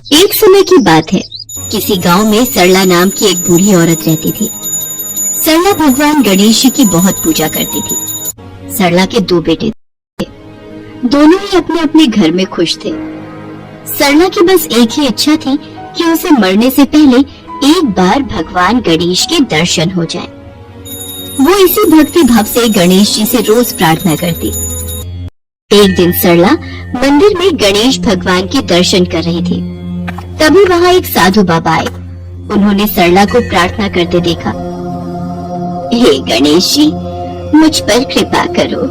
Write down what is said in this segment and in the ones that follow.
एक समय की बात है। किसी गांव में सरला नाम की एक बूढ़ी औरत रहती थी। सरला भगवान गणेश जी की बहुत पूजा करती थी। सरला के 2 बेटे थे। दोनों ही अपने अपने घर में खुश थे। सरला की बस एक ही इच्छा थी कि उसे मरने से पहले एक बार भगवान गणेश के दर्शन हो जाएं। वो इसी भक्ति भाव से गणेश जी से रोज प्रार्थना करती। एक दिन सरला मंदिर में गणेश भगवान के दर्शन कर रही थी। तभी वहाँ एक साधु बाबा आए। उन्होंने सरला को प्रार्थना करते देखा। हे गणेश जी, मुझ पर कृपा करो।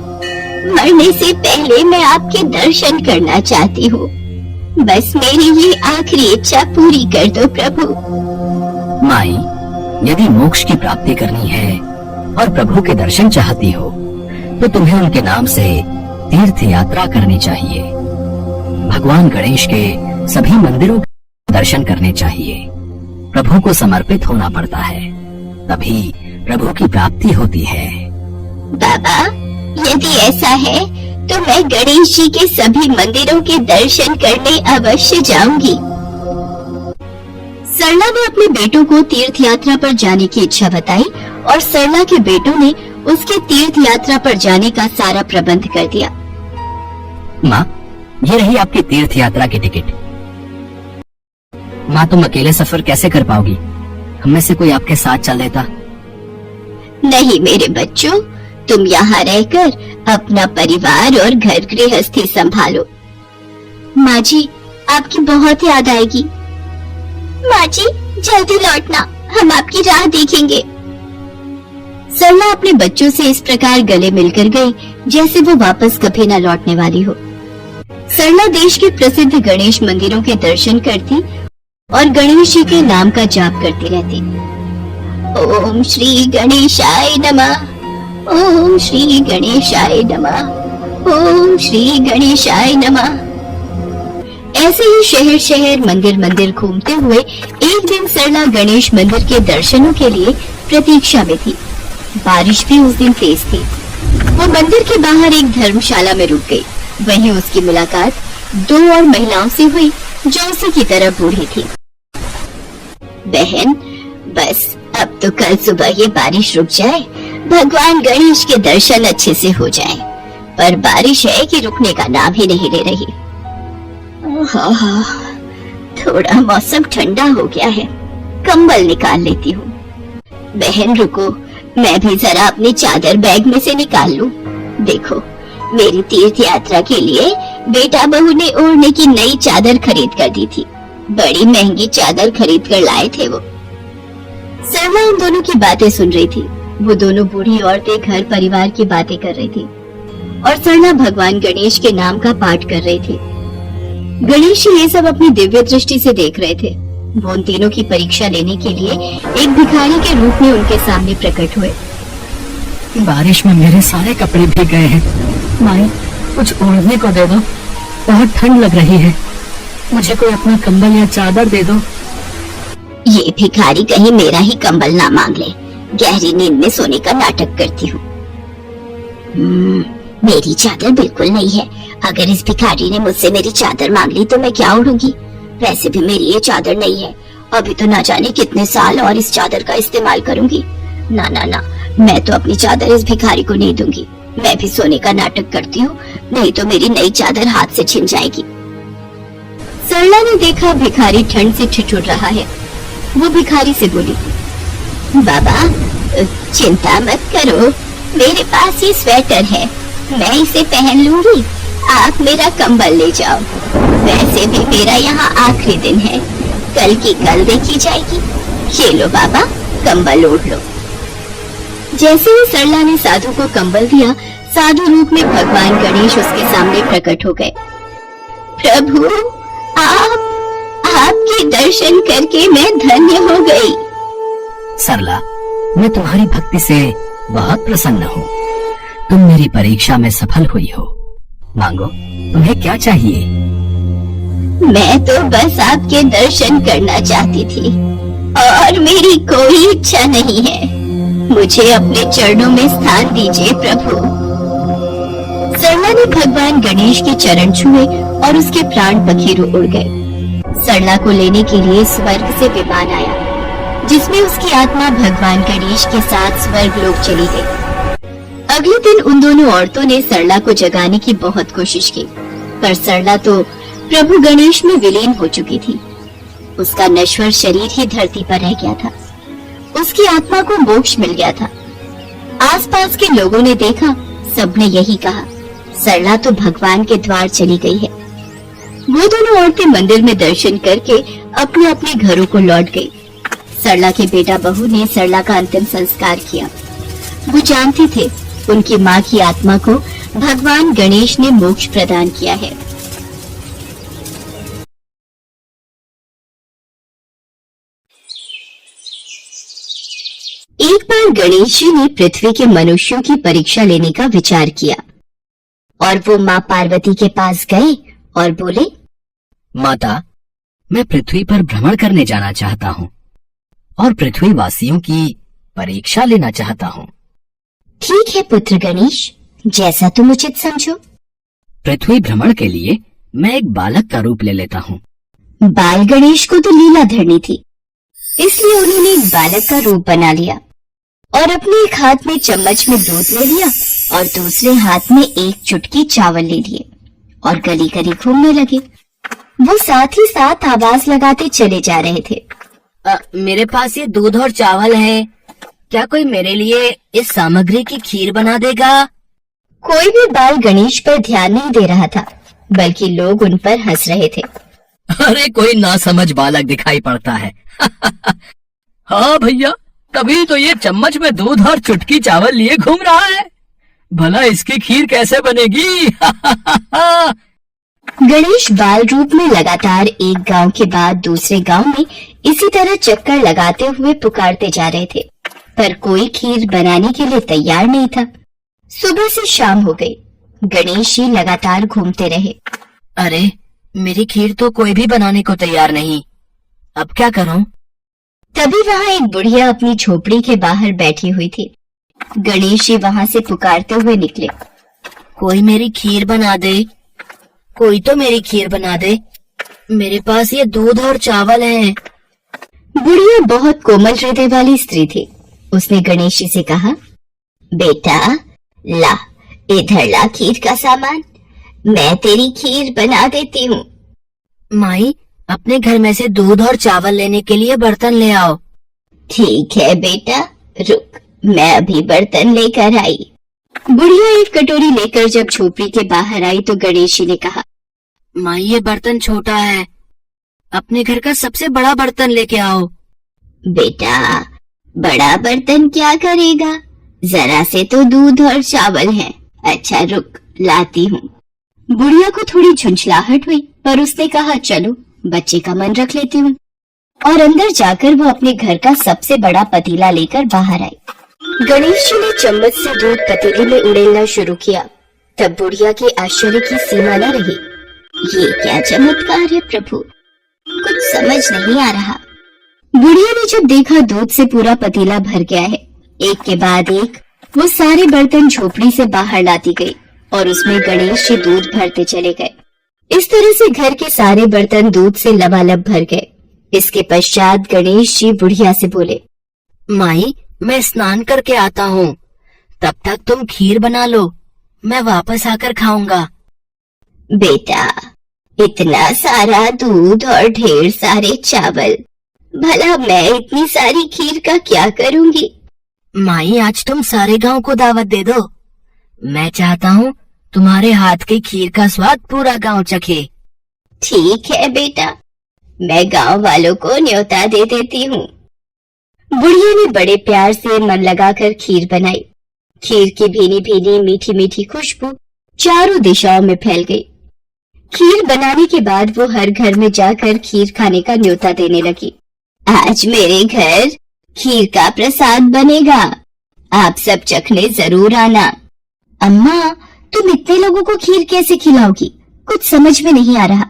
मरने से पहले मैं आपके दर्शन करना चाहती हूँ। बस मेरी ये आखिरी इच्छा पूरी कर दो प्रभु। माई, यदि मोक्ष की प्राप्ति करनी है और प्रभु के दर्शन चाहती हो तो तुम्हें उनके नाम से तीर्थ यात्रा करनी चाहिए। भगवान गणेश के सभी मंदिरों के दर्शन करने चाहिए। प्रभु को समर्पित होना पड़ता है, तभी प्रभु की प्राप्ति होती है। बाबा, यदि ऐसा है तो मैं गणेश जी के सभी मंदिरों के दर्शन करने अवश्य जाऊंगी। सरला ने अपने बेटों को तीर्थ यात्रा पर जाने की इच्छा बताई और सरला के बेटों ने उसके तीर्थ यात्रा पर जाने का सारा प्रबंध कर दिया। माँ, ये रही आपकी तीर्थ यात्रा की टिकट। माँ, तुम अकेले सफर कैसे कर पाओगी? हम में से कोई आपके साथ चल देता। नहीं मेरे बच्चों, तुम यहाँ रहकर अपना परिवार और घर गृहस्थी संभालो। माँ जी, आपकी बहुत याद आएगी। माँ जी, जल्दी लौटना, हम आपकी राह देखेंगे। सरला अपने बच्चों से इस प्रकार गले मिलकर गई जैसे वो वापस कभी न लौटने वाली हो। सरला देश के प्रसिद्ध गणेश मंदिरों के दर्शन करती और गणेश जी के नाम का जाप करती रहती। ओम श्री गणेशाय नमः, ओम श्री गणेशाय नमः, ओम श्री गणेशाय नमः। ऐसे ही शहर शहर मंदिर मंदिर घूमते हुए एक दिन सरला गणेश मंदिर के दर्शनों के लिए प्रतीक्षा में थी। बारिश भी उस दिन तेज थी। वो मंदिर के बाहर एक धर्मशाला में रुक गई। वहीं उसकी मुलाकात 2 और महिलाओं से हुई जो उसी की तरह बूढ़ी थी। बहन, बस अब तो कल सुबह ये बारिश रुक जाए, भगवान गणेश के दर्शन अच्छे से हो जाएं। पर बारिश है कि रुकने का नाम ही नहीं ले रही। थोड़ा मौसम ठंडा हो गया है, कंबल निकाल लेती हूँ। बहन रुको, मैं भी जरा अपनी चादर बैग में से निकाल लूं। देखो, मेरी तीर्थ यात्रा के लिए बेटा बहू ने ओढ़ने की नई चादर खरीद कर दी थी। बड़ी महंगी चादर खरीद कर लाए थे वो। सरला इन दोनों की बातें सुन रही थी। वो दोनों बूढ़ी औरतें घर परिवार की बातें कर रही थी और सरला भगवान गणेश के नाम का पाठ कर रही थी। गणेश जी ये सब अपनी दिव्य दृष्टि से देख रहे थे। वो उन तीनों की परीक्षा लेने के लिए एक भिखारी के रूप में उनके सामने प्रकट हुए। बारिश में मेरे सारे कपड़े भीग गए हैं। माई, कुछ ओढ़ने को दे दो, बहुत ठंड लग रही है। मुझे कोई अपना कंबल या चादर दे दो। ये भिखारी कहीं मेरा ही कंबल ना मांग ले। गहरी नींद में सोने का नाटक करती हूँ। मेरी चादर बिल्कुल नहीं है। अगर इस भिखारी ने मुझसे मेरी चादर मांग ली तो मैं क्या ओढ़ूंगी? वैसे भी मेरी ये चादर नहीं है। अभी तो ना जाने कितने साल और इस चादर का इस्तेमाल करूंगी। ना ना ना, मैं तो अपनी चादर इस भिखारी को नहीं दूंगी। मैं भी सोने का नाटक करती हूँ, नहीं तो मेरी नई चादर हाथ से छिन जाएगी। सरला ने देखा भिखारी ठंड से ठिठुर रहा है। वो भिखारी से बोली, बाबा चिंता मत करो, मेरे पास ये स्वेटर है, मैं इसे पहन लूंगी। आप मेरा कंबल ले जाओ। वैसे भी मेरा यहाँ आखिरी दिन है, कल की कल देखी जाएगी। ये लो बाबा, कंबल ओढ़ लो। जैसे ही सरला ने साधु को कंबल दिया, साधु रूप में भगवान गणेश उसके सामने प्रकट हो गए। प्रभु, आपके दर्शन करके मैं धन्य हो गई। सरला, मैं तुम्हारी भक्ति से बहुत प्रसन्न हूँ। तुम मेरी परीक्षा में सफल हुई हो। मांगो, तुम्हें क्या चाहिए? मैं तो बस आपके दर्शन करना चाहती थी और मेरी कोई इच्छा नहीं है। मुझे अपने चरणों में स्थान दीजिए प्रभु। सरला ने भगवान गणेश के चरण छुए और उसके प्राण पखेरु उड़ गए। सरला को लेने के लिए स्वर्ग से विमान आया, जिसमें उसकी आत्मा भगवान गणेश के साथ स्वर्ग लोक चली गई। अगले दिन उन दोनों औरतों ने सरला को जगाने की बहुत कोशिश की, पर सरला तो प्रभु गणेश में विलीन हो चुकी थी। उसका नश्वर शरीर ही धरती पर रह गया था। उसकी आत्मा को मोक्ष मिल गया था। आसपास के लोगों ने देखा, सबने यही कहा, सरला तो भगवान के द्वार चली गई है। वो दोनों औरतें मंदिर में दर्शन करके अपने अपने घरों को लौट गई। सरला के बेटा बहू ने सरला का अंतिम संस्कार किया। वो जानते थे उनकी माँ की आत्मा को भगवान गणेश ने मोक्ष प्रदान किया है। एक बार गणेश जी ने पृथ्वी के मनुष्यों की परीक्षा लेने का विचार किया और वो माँ पार्वती के पास गए और बोले, माता, मैं पृथ्वी पर भ्रमण करने जाना चाहता हूँ और पृथ्वी वासियों की परीक्षा लेना चाहता हूँ। ठीक है पुत्र गणेश, जैसा तुम उचित समझो। पृथ्वी भ्रमण के लिए मैं एक बालक का रूप ले लेता हूँ। बाल गणेश को तो लीला धरनी थी, इसलिए उन्होंने एक बालक का रूप बना लिया और अपने एक हाथ में चम्मच में दूध ले लिया और दूसरे हाथ में एक चुटकी चावल ले लिए और गली गली घूमने लगे। वो साथ ही साथ आवाज लगाते चले जा रहे थे, मेरे पास ये दूध और चावल है, क्या कोई मेरे लिए इस सामग्री की खीर बना देगा? कोई भी बाल गणेश पर ध्यान नहीं दे रहा था, बल्कि लोग उन पर हंस रहे थे। अरे कोई नासमझ बालक दिखाई पड़ता है। हाँ भैया, तभी तो ये चम्मच में दूध और चुटकी चावल लिए घूम रहा है। भला इसकी खीर कैसे बनेगी? गणेश बाल रूप में लगातार एक गांव के बाद दूसरे गांव में इसी तरह चक्कर लगाते हुए पुकारते जा रहे थे, पर कोई खीर बनाने के लिए तैयार नहीं था। सुबह से शाम हो गई, गणेश जी लगातार घूमते रहे। अरे, मेरी खीर तो कोई भी बनाने को तैयार नहीं, अब क्या करूं? तभी वहाँ एक बुढ़िया अपनी झोपड़ी के बाहर बैठी हुई थी। गणेश जी वहाँ से पुकारते हुए निकले, कोई मेरी खीर बना दे, कोई तो मेरी खीर बना दे, मेरे पास ये दूध और चावल है। बुढ़िया बहुत कोमल हृदय वाली स्त्री थी। उसने गणेश जी से कहा, बेटा ला, इधर ला खीर का सामान, मैं तेरी खीर बना देती हूँ। माई, अपने घर में से दूध और चावल लेने के लिए बर्तन ले आओ। ठीक है बेटा, रुक, मैं अभी बर्तन लेकर आई। बुढ़िया एक कटोरी लेकर जब झोपड़ी के बाहर आई तो गणेश जी ने कहा, माई ये बर्तन छोटा है, अपने घर का सबसे बड़ा बर्तन लेके आओ। बेटा बड़ा बर्तन क्या करेगा, जरा से तो दूध और चावल है। अच्छा रुक, लाती हूँ। बुढ़िया को थोड़ी झुंझलाहट हुई, पर उसने कहा, चलो बच्चे का मन रख लेती हूँ, और अंदर जाकर वो अपने घर का सबसे बड़ा पतीला लेकर बाहर आई। गणेश जी ने चम्मच से दूध पतीले में उड़ेलना शुरू किया। तब बुढ़िया के आश्चर्य की सीमा न रही। ये क्या चमत्कार है प्रभु, कुछ समझ नहीं आ रहा। बुढ़िया ने जब देखा दूध से पूरा पतीला भर गया है, एक के बाद एक वो सारे बर्तन झोपड़ी से बाहर लाती गई और उसमें गणेश जी दूध भरते चले गए। इस तरह से घर के सारे बर्तन दूध से लबालब भर गए। इसके पश्चात गणेश जी बुढ़िया से बोले, माई मैं स्नान करके आता हूँ, तब तक तुम खीर बना लो, मैं वापस आकर खाऊंगा। बेटा इतना सारा दूध और ढेर सारे चावल, भला मैं इतनी सारी खीर का क्या करूंगी? माई आज तुम सारे गांव को दावत दे दो, मैं चाहता हूँ तुम्हारे हाथ की खीर का स्वाद पूरा गांव चखे। ठीक है बेटा, मैं गांव वालों को न्योता दे देती हूँ। बुढ़िया ने बड़े प्यार से मन लगाकर खीर बनाई। खीर की भीनी भीनी मीठी मीठी खुशबू चारों दिशाओं में फैल गई। खीर बनाने के बाद वो हर घर में जाकर खीर खाने का न्योता देने लगी। आज मेरे घर खीर का प्रसाद बनेगा, आप सब चखने जरूर आना। अम्मा तुम इतने लोगों को खीर कैसे खिलाओगी, कुछ समझ में नहीं आ रहा।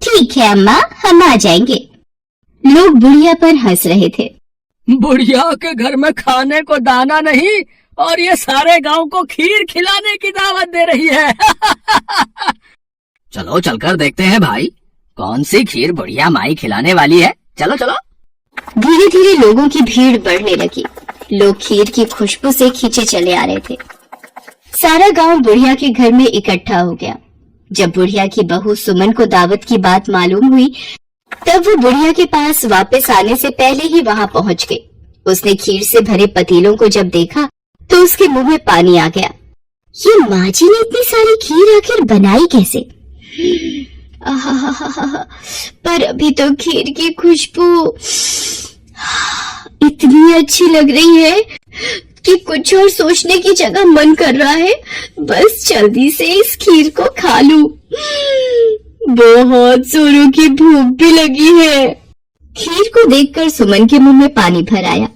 ठीक है अम्मा, हम आ जाएंगे। लोग बुढ़िया पर हंस रहे थे। बुढ़िया के घर में खाने को दाना नहीं और ये सारे गांव को खीर खिलाने की दावत दे रही है। चलो चलकर देखते हैं भाई, कौन सी खीर बुढ़िया माई खिलाने वाली है, चलो चलो। धीरे धीरे लोगों की भीड़ बढ़ने लगी। लोग खीर की खुशबू से खींचे चले आ रहे थे। सारा गांव बुढ़िया के घर में इकट्ठा हो गया। जब बुढ़िया की बहू सुमन को दावत की बात मालूम हुई, तब वो बुढ़िया के पास वापस आने से पहले ही वहां पहुंच गई। उसने खीर से भरे पतीलों को जब देखा तो उसके मुंह में पानी आ गया। ये माँ जी ने इतनी सारी खीर आखिर बनाई कैसे? आहाहाहा, पर अभी तो खीर की खुशबू इतनी अच्छी लग रही है कि कुछ और सोचने की जगह मन कर रहा है बस जल्दी से इस खीर को खा लूं। बहुत जोरों की भूख भी लगी है। खीर को देखकर सुमन के मुंह में पानी भर आया।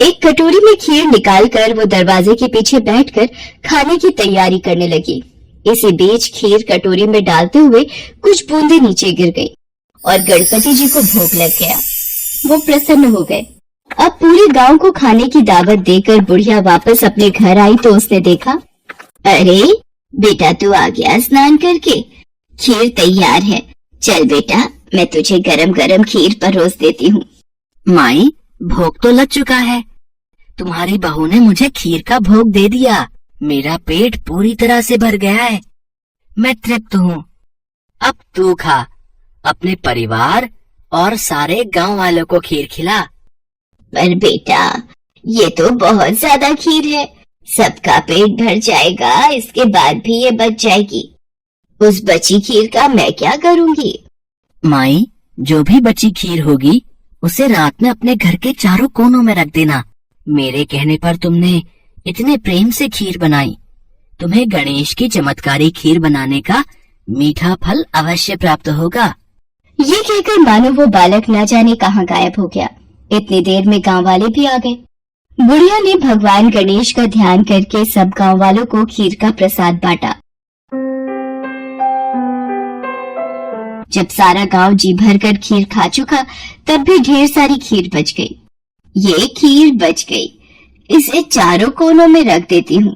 एक कटोरी में खीर निकालकर वो दरवाजे के पीछे बैठकर खाने की तैयारी करने लगी। इसी बीच खीर कटोरी में डालते हुए कुछ बूंदे नीचे गिर गई और गणपति जी को भोग लग गया। वो प्रसन्न हो गए। अब पूरे गांव को खाने की दावत देकर बुढ़िया वापस अपने घर आई तो उसने देखा, अरे बेटा तू आ गया स्नान करके, खीर तैयार है। चल बेटा, मैं तुझे गरम गरम खीर परोस देती हूँ। माई, भोग तो लग चुका है। तुम्हारी बहू ने मुझे खीर का भोग दे दिया। मेरा पेट पूरी तरह से भर गया है। मैं तृप्त हूँ। अब तू खा, अपने परिवार और सारे गांव वालों को खीर खिला। पर बेटा, ये तो बहुत ज्यादा खीर है, सबका पेट भर जाएगा, इसके बाद भी ये बच जाएगी। उस बची खीर का मैं क्या करूँगी? माई, जो भी बची खीर होगी उसे रात में अपने घर के चारों कोनों में रख देना। मेरे कहने पर तुमने इतने प्रेम से खीर बनाई, तुम्हें गणेश की चमत्कारी खीर बनाने का मीठा फल अवश्य प्राप्त होगा। ये कहकर मानो वो बालक न जाने कहाँ गायब हो गया। इतनी देर में गांव वाले भी आ गए। बुढ़िया ने भगवान गणेश का ध्यान करके सब गांव वालों को खीर का प्रसाद बांटा। जब सारा गांव जी भर कर खीर खा चुका, तब भी ढेर सारी खीर बच गई। ये खीर बच गई, इसे चारों कोनों में रख देती हूँ।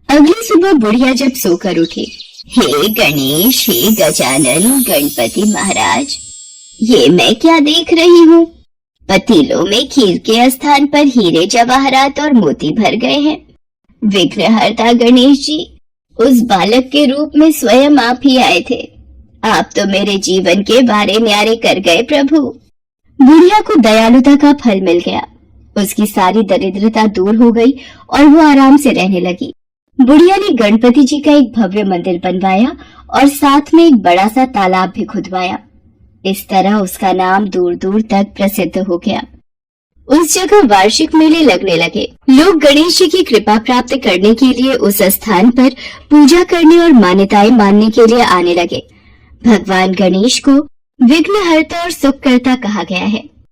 अगली सुबह बुढ़िया जब सोकर उठी, हे गणेश, हे गजानन, गणपति महाराज, ये मैं क्या देख रही हूँ? पतीलों में खीर के स्थान पर हीरे जवाहरात और मोती भर गए हैं। विघ्नहर्ता गणेश जी उस बालक के रूप में स्वयं आप ही आए थे। आप तो मेरे जीवन के बारे न्यारे कर गए प्रभु। बुढ़िया को दयालुता का फल मिल गया। उसकी सारी दरिद्रता दूर हो गई और वो आराम से रहने लगी। बुढ़िया ने गणपति जी का एक भव्य मंदिर बनवाया और साथ में एक बड़ा सा तालाब भी खुदवाया। इस तरह उसका नाम दूर दूर तक प्रसिद्ध हो गया। उस जगह वार्षिक मेले लगने लगे। लोग गणेश जी की कृपा प्राप्त करने के लिए उस स्थान पर पूजा करने और मान्यताएं मानने के लिए आने लगे। भगवान गणेश को विघ्नहर्ता और सुखकर्ता कहा गया है।